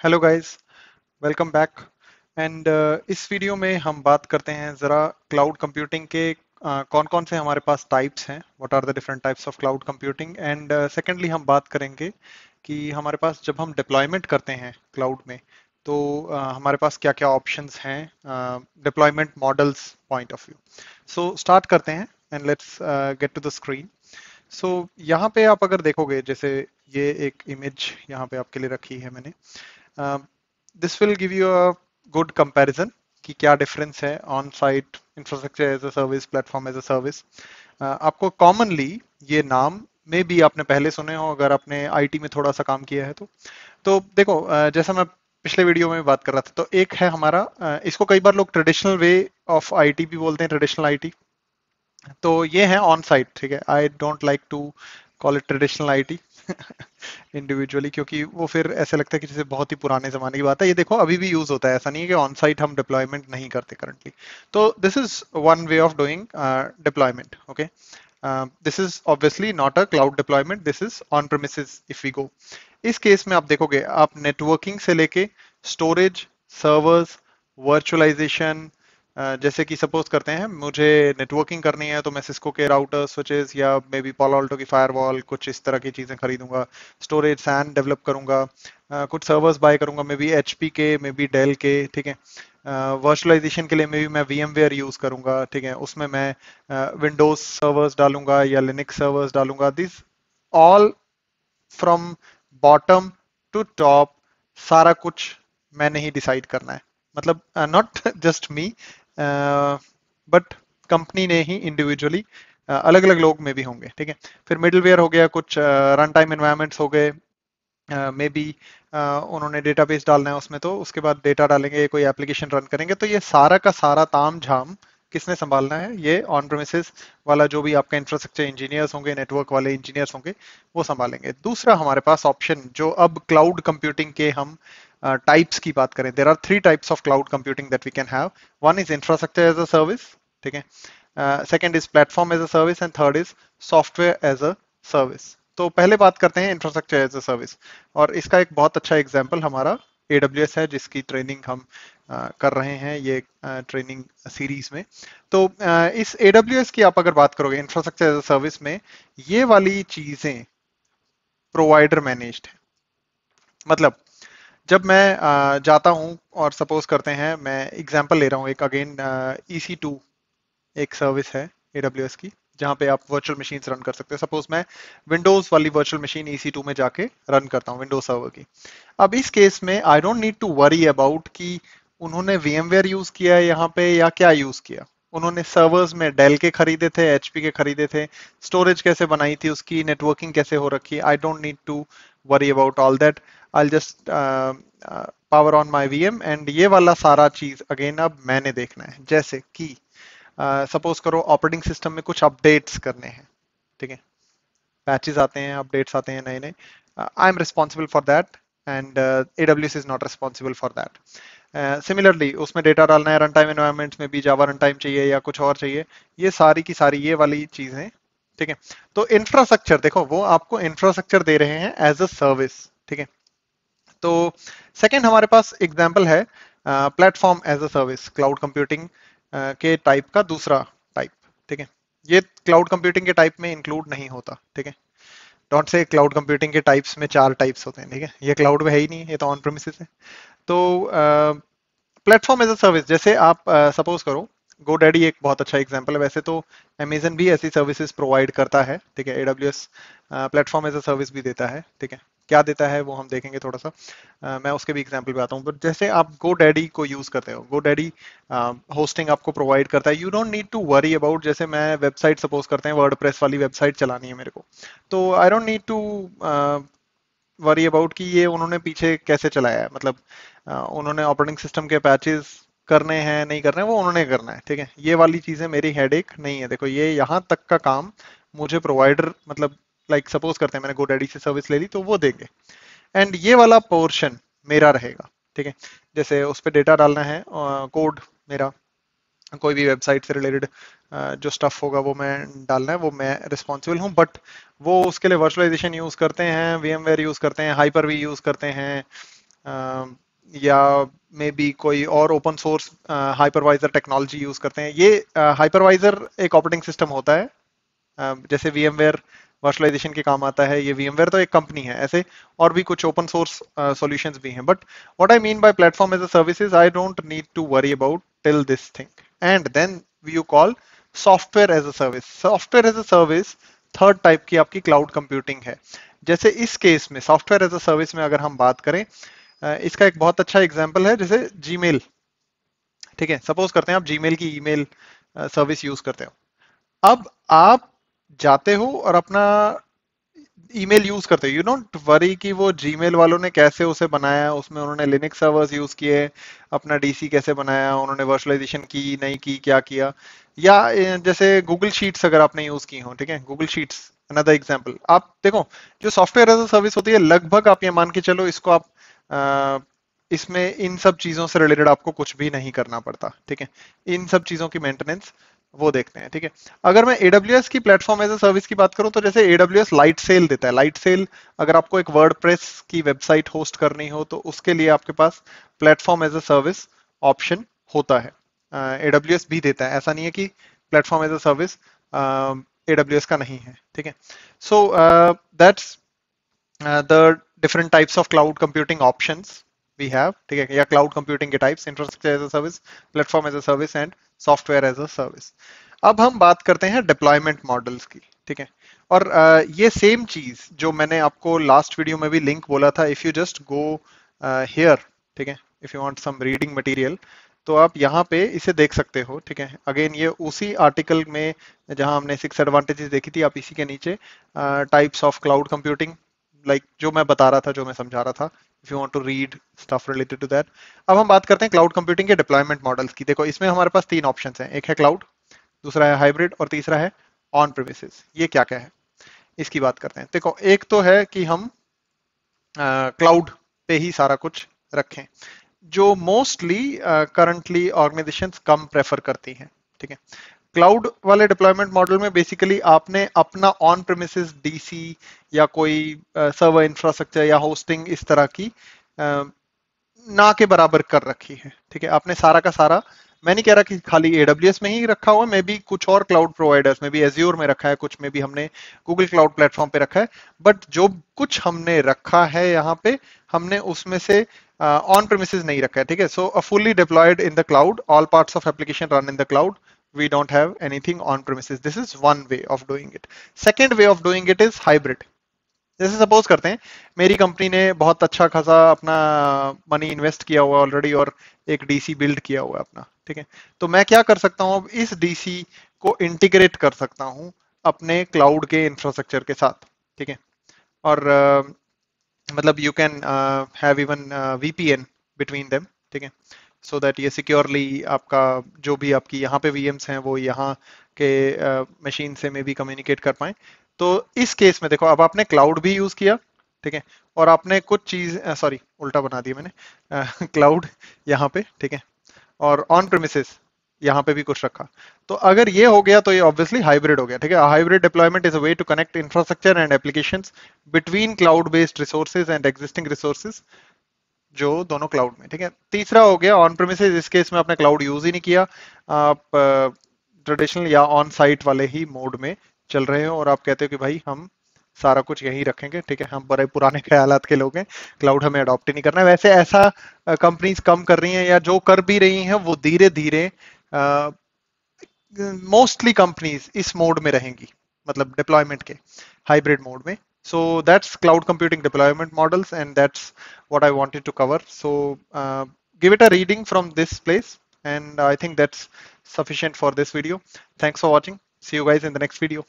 Hello guys, welcome back. And इस video में हम बात करते हैं ज़रा क्लाउड कंप्यूटिंग के कौन कौन से हमारे पास टाइप्स हैं, what are the different types of cloud computing. And secondly हम बात करेंगे कि हमारे पास जब हम डिप्लॉयमेंट करते हैं क्लाउड में तो हमारे पास क्या क्या ऑप्शंस हैं deployment models point of view. So start करते हैं and let's get to the screen. So यहाँ पे आप अगर देखोगे, जैसे ये एक इमेज यहाँ पे आपके लिए रखी है मैंने। This will give you a good comparison कि क्या डिफरेंस है on site infrastructure as a service, platform as a service. आपको कॉमनली ये नाम में भी आपने पहले सुने हो अगर आपने आईटी में थोड़ा सा काम किया है तो देखो, जैसा मैं पिछले वीडियो में बात कर रहा था, तो एक है हमारा इसको कई बार लोग ट्रेडिशनल वे ऑफ आईटी भी बोलते हैं, ट्रेडिशनल आईटी। तो ये है ऑन साइट, ठीक है। I don't like to call it traditional IT individually, क्योंकि वो फिर ऐसे लगता है कि जैसे बहुत ही पुराने जमाने की बात है। ये देखो अभी भी यूज होता है, ऐसा नहीं है कि ऑन साइट हम डिप्लॉयमेंट नहीं करते करंटली। तो this is one way of doing deployment, okay. This is obviously not a cloud deployment, this is on premises if we go. इस केस में आप देखोगे, आप नेटवर्किंग से लेके स्टोरेज, सर्वर्स, वर्चुअलाइजेशन, जैसे कि सपोज करते हैं मुझे नेटवर्किंग करनी है तो मैं सिस्को के राउटर स्विचेस या मे बी पालो अल्टो की फायरवॉल, कुछ इस तरह की चीजें खरीदूंगा। स्टोरेज सैन डेवलप करूंगा, कुछ सर्वर्स बाय करूंगा, मे बी एचपी के, मे बी डेल के, ठीक है। वर्चुअलाइजेशन के लिए मे बी मैं VMware यूज करूंगा, ठीक है। उसमें मैं विंडोज सर्वर्स डालूंगा या लिनक्स सर्वर्स डालूंगा। This all from bottom to top, सारा कुछ मैंने ही डिसाइड करना है। मतलब not just me, but company ने ही इंडिविजुअली, अलग अलग लोग में भी होंगे, ठीक है। फिर मिडलवेयर हो गया, कुछ रन टाइम एनवायरमेंट्स हो गए, मे बी उन्होंने डेटाबेस डालना है उसमें, तो उसके बाद डेटा डालेंगे, कोई एप्लीकेशन रन करेंगे। तो ये सारा का सारा ताम झाम किसने संभालना है? ये ऑन प्रेमिसेस वाला जो भी आपका इंफ्रास्ट्रक्चर इंजीनियर्स होंगे, नेटवर्क वाले इंजीनियर्स होंगे, वो संभालेंगे। दूसरा हमारे पास ऑप्शन, जो अब क्लाउड कंप्यूटिंग के हम टाइप्स की बात करें, there are three types of cloud computing that we can have. One is infrastructure as a service, ठीक है। Second is platform as a service and third is software as a service. तो पहले बात करते हैं इंफ्रास्ट्रक्चर एज अ सर्विस, और इसका एक बहुत अच्छा एग्जांपल हमारा AWS है, जिसकी ट्रेनिंग हम कर रहे हैं ये ट्रेनिंग सीरीज में। तो इस AWS की आप अगर बात करोगे इंफ्रास्ट्रक्चर एज अ सर्विस में, ये वाली चीजें प्रोवाइडर मैनेज्ड है। मतलब जब मैं जाता हूं और सपोज करते हैं, मैं एग्जांपल ले रहा हूं एक अगेन, EC2 एक सर्विस है AWS की, जहां पे आप वर्चुअल मशीन रन कर सकते हो। सपोज मैं विंडोज वाली वर्चुअल मशीन EC2 में जाके रन करता हूँ, विंडोज सर्वर की। अब इस केस में I don't need to worry about कि उन्होंने VMware यूज किया है यहाँ पे या क्या यूज किया। उन्होंने सर्वर्स में डेल के खरीदे थे, HP के खरीदे थे, स्टोरेज कैसे बनाई थी उसकी, नेटवर्किंग कैसे हो रखी, I don't need to worry about all that. I just power on my VM, एंड ये वाला सारा चीज अगेन अब मैंने देखना है। जैसे कि सपोज करो ऑपरेटिंग सिस्टम में कुछ अपडेट्स करने हैं, ठीक है। पैचेस आते हैं, अपडेट्स आते हैं नए नए, I am responsible for that, and AWS is not responsible for that. Similarly उसमें डेटा डालना है, रन टाइम एनवायरमेंट्स में भी जावा रन टाइम चाहिए या कुछ और चाहिए, ये सारी की सारी ये वाली चीजें, ठीक है। तो इंफ्रास्ट्रक्चर देखो, वो आपको इंफ्रास्ट्रक्चर दे रहे हैं एज अ सर्विस, ठीक है। तो सेकंड हमारे पास एग्जांपल है platform as a service, cloud computing के टाइप का दूसरा टाइप, ठीक है। ये क्लाउड कंप्यूटिंग के टाइप में इंक्लूड नहीं होता, ठीक है। डोंट से क्लाउड कंप्यूटिंग के टाइप्स में चार टाइप्स होते हैं, ठीक है। ये क्लाउड में है ही नहीं, ये तो ऑन प्रेमिसेस है। तो प्लेटफॉर्म एज अ सर्विस, जैसे आप सपोज करो, GoDaddy एक बहुत अच्छा एग्जांपल है। वैसे तो Amazon भी ऐसी सर्विसेज प्रोवाइड करता है, ठीक है। AWS platform as a service भी देता है, ठीक है। क्या देता है वो हम देखेंगे थोड़ा सा, मैं उसके भी एग्जांपल पे आता हूँ। बट जैसे आप GoDaddy को यूज करते हो, GoDaddy होस्टिंग आपको प्रोवाइड करता है, you don't need to worry about. जैसे मैं वेबसाइट सपोज करते हैं, वर्डप्रेस वाली वेबसाइट चलानी है मेरे को, तो I don't need to worry about कि ये उन्होंने पीछे कैसे चलाया है। मतलब उन्होंने ऑपरेटिंग सिस्टम के पैचेस करने हैं नहीं करने हैं, वो उन्होंने करना है, ठीक है। ये वाली चीजें मेरी हेडेक नहीं है। देखो ये यहाँ तक का काम मुझे प्रोवाइडर, मतलब लाइक सपोज करते हैं मैंने GoDaddy से सर्विस ले ली तो वो देंगे, एंड ये वाला पोर्शन मेरा रहेगा, ठीक है। जैसे उस पर डेटा डालना है, कोड मेरा, कोई भी वेबसाइट से रिलेटेड जो स्टफ होगा वो मैं डालना है, वो मैं रिस्पॉन्सिबल हूँ। बट वो उसके लिए वर्चुअलाइजेशन यूज करते हैं, VMware यूज करते हैं, Hyper-V यूज करते हैं, या मे बी कोई और open source hypervisor technology use करते हैं। ये हाइपरवाइजर एक ऑपरेटिंग सिस्टम होता है, जैसे VMware वर्चुअलाइजेशन के काम आता है। ये VMware तो एक कंपनी है, ऐसे और भी कुछ ओपन सोर्स सॉल्यूशंस भी हैं। But what I mean by platform as a services, I don't need to worry about till this thing, and then you call software as a service. Software as a service third type की आपकी cloud computing है। जैसे इस case में software as a service में अगर हम बात करें, इसका एक बहुत अच्छा एग्जांपल है, जैसे जीमेल। ठीक है, सपोज करते हैं आप जीमेल की ईमेल सर्विस यूज करते हो। अब आप जाते हो और अपना ईमेल यूज करते हो, यू डोंट वरी कि वो जीमेल वालों ने कैसे उसे बनाया, उसमें उन्होंने लिनक्स सर्वर्स यूज किए, अपना डीसी कैसे बनाया, उन्होंने वर्चुअलाइजेशन की नहीं की, क्या किया। या जैसे गूगल शीट्स अगर आपने यूज की हो, ठीक है, गूगल शीट्स अनदर एग्जांपल। आप देखो, जो सॉफ्टवेयर एज अ सर्विस होती है, लगभग आप ये मान के चलो इसको आप इसमें इन सब चीजों से रिलेटेड आपको कुछ भी नहीं करना पड़ता। ठीक है, इन सब चीजों की मेंटेनेंस वो देखते हैं। ठीक है, अगर मैं AWS की प्लेटफॉर्म एज अ सर्विस की बात करूं, तो जैसे AWS लाइट सेल देता है। लाइट सेल, अगर आपको एक वर्डप्रेस की वेबसाइट होस्ट करनी हो तो उसके लिए आपके पास platform as a service option होता है। AWS भी देता है, ऐसा नहीं है कि platform as a service AWS का नहीं है। ठीक है, so that's the different types of cloud computing options we have। ठीक है, या क्लाउड कंप्यूटिंग के types, infrastructure as a service, platform as a service and software as a service. अब हम बात करते हैं डिप्लॉयमेंट मॉडल्स की। ठीक है, और ये सेम चीज जो मैंने आपको लास्ट वीडियो में भी लिंक बोला था, if you just go here, ठीक है, if you want some reading material, तो आप यहाँ पे इसे देख सकते हो। ठीक है, अगेन ये उसी आर्टिकल में जहां हमने 6 एडवांटेजेस देखी थी, आप इसी के नीचे types of cloud computing, like जो मैं बता रहा था, जो मैं समझा रहा था, if you want to read stuff related to that. अब हम बात करते हैं क्लाउड कंप्यूटिंग के डिप्लॉयमेंट मॉडल्स की। देखो, इसमें हमारे पास तीन ऑप्शंस हैं, एक है क्लाउड, दूसरा है हाइब्रिड और तीसरा है ऑन प्रेमिसेस। ये क्या क्या है, इसकी बात करते हैं। देखो, एक तो है कि हम क्लाउड पे ही सारा कुछ रखें, जो मोस्टली करंटली ऑर्गेनाइजेशंस कम प्रेफर करती हैं। ठीक है, क्लाउड वाले डिप्लॉयमेंट मॉडल में बेसिकली आपने अपना ऑन प्रेमिसेस डीसी या कोई सर्वर इंफ्रास्ट्रक्चर या होस्टिंग इस तरह की ना के बराबर कर रखी है। ठीक है, आपने सारा का सारा, मैं नहीं कह रहा कि खाली AWS में ही रखा हुआ है, मे बी कुछ और क्लाउड प्रोवाइडर्स में भी, एज्योर में रखा है, कुछ में भी हमने गूगल क्लाउड प्लेटफॉर्म पे रखा है। बट जो कुछ हमने रखा है यहाँ पे, हमने उसमें से ऑन प्रेमिसेस नहीं रखा है। ठीक है, so fully deployed in the cloud, all parts of application run in the cloud, we don't have anything on premises. This is one way of doing it. Second way of doing it is hybrid. जैसे suppose करते हैं, मेरी company ने बहुत अच्छा खासा अपना money invest किया हुआ ऑलरेडी और एक डीसी बिल्ड किया हुआ है अपना। ठीक है, तो मैं क्या कर सकता हूँ, अब इस डीसी को इंटीग्रेट कर सकता हूँ अपने क्लाउड के इंफ्रास्ट्रक्चर के साथ। ठीक है, और मतलब you can have even VPN between them. ठीक है, सो दैट ये सिक्योरली आपका जो भी आपकी यहाँ पे VMs हैं वो यहाँ के मशीन से में भी कम्युनिकेट कर पाए। तो इस केस में देखो, अब आपने क्लाउड भी यूज किया, ठीक है, और आपने कुछ चीज, सॉरी उल्टा बना दिया मैंने, क्लाउड यहाँ पे, ठीक है, और ऑन प्रेमिसेस यहाँ पे भी कुछ रखा। तो अगर ये हो गया तो ये ऑब्वियसली हाइब्रिड हो गया। ठीक है, hybrid deployment is a way to connect infrastructure and applications between cloud based resources and existing resources जो दोनों क्लाउड में। ठीक है, तीसरा हो गया ऑन प्रेमिसेस। इस केस में आपने क्लाउड यूज ही नहीं किया, आप ट्रेडिशनल या ऑन साइट वाले ही मोड में चल रहे हो और आप कहते हो कि भाई हम सारा कुछ यहीं रखेंगे। ठीक है, हम बड़े पुराने ख्यालात के लोग हैं, क्लाउड हमें अडॉप्ट ही नहीं करना है। वैसे ऐसा कंपनीज कम कर रही हैं, या जो कर भी रही हैं वो धीरे धीरे, मोस्टली कंपनीज इस मोड में रहेंगी, मतलब डिप्लॉयमेंट के हाइब्रिड मोड में। So that's cloud computing deployment models, and that's what I wanted to cover. So give it a reading from this place, and I think that's sufficient for this video. Thanks for watching. See you guys in the next video.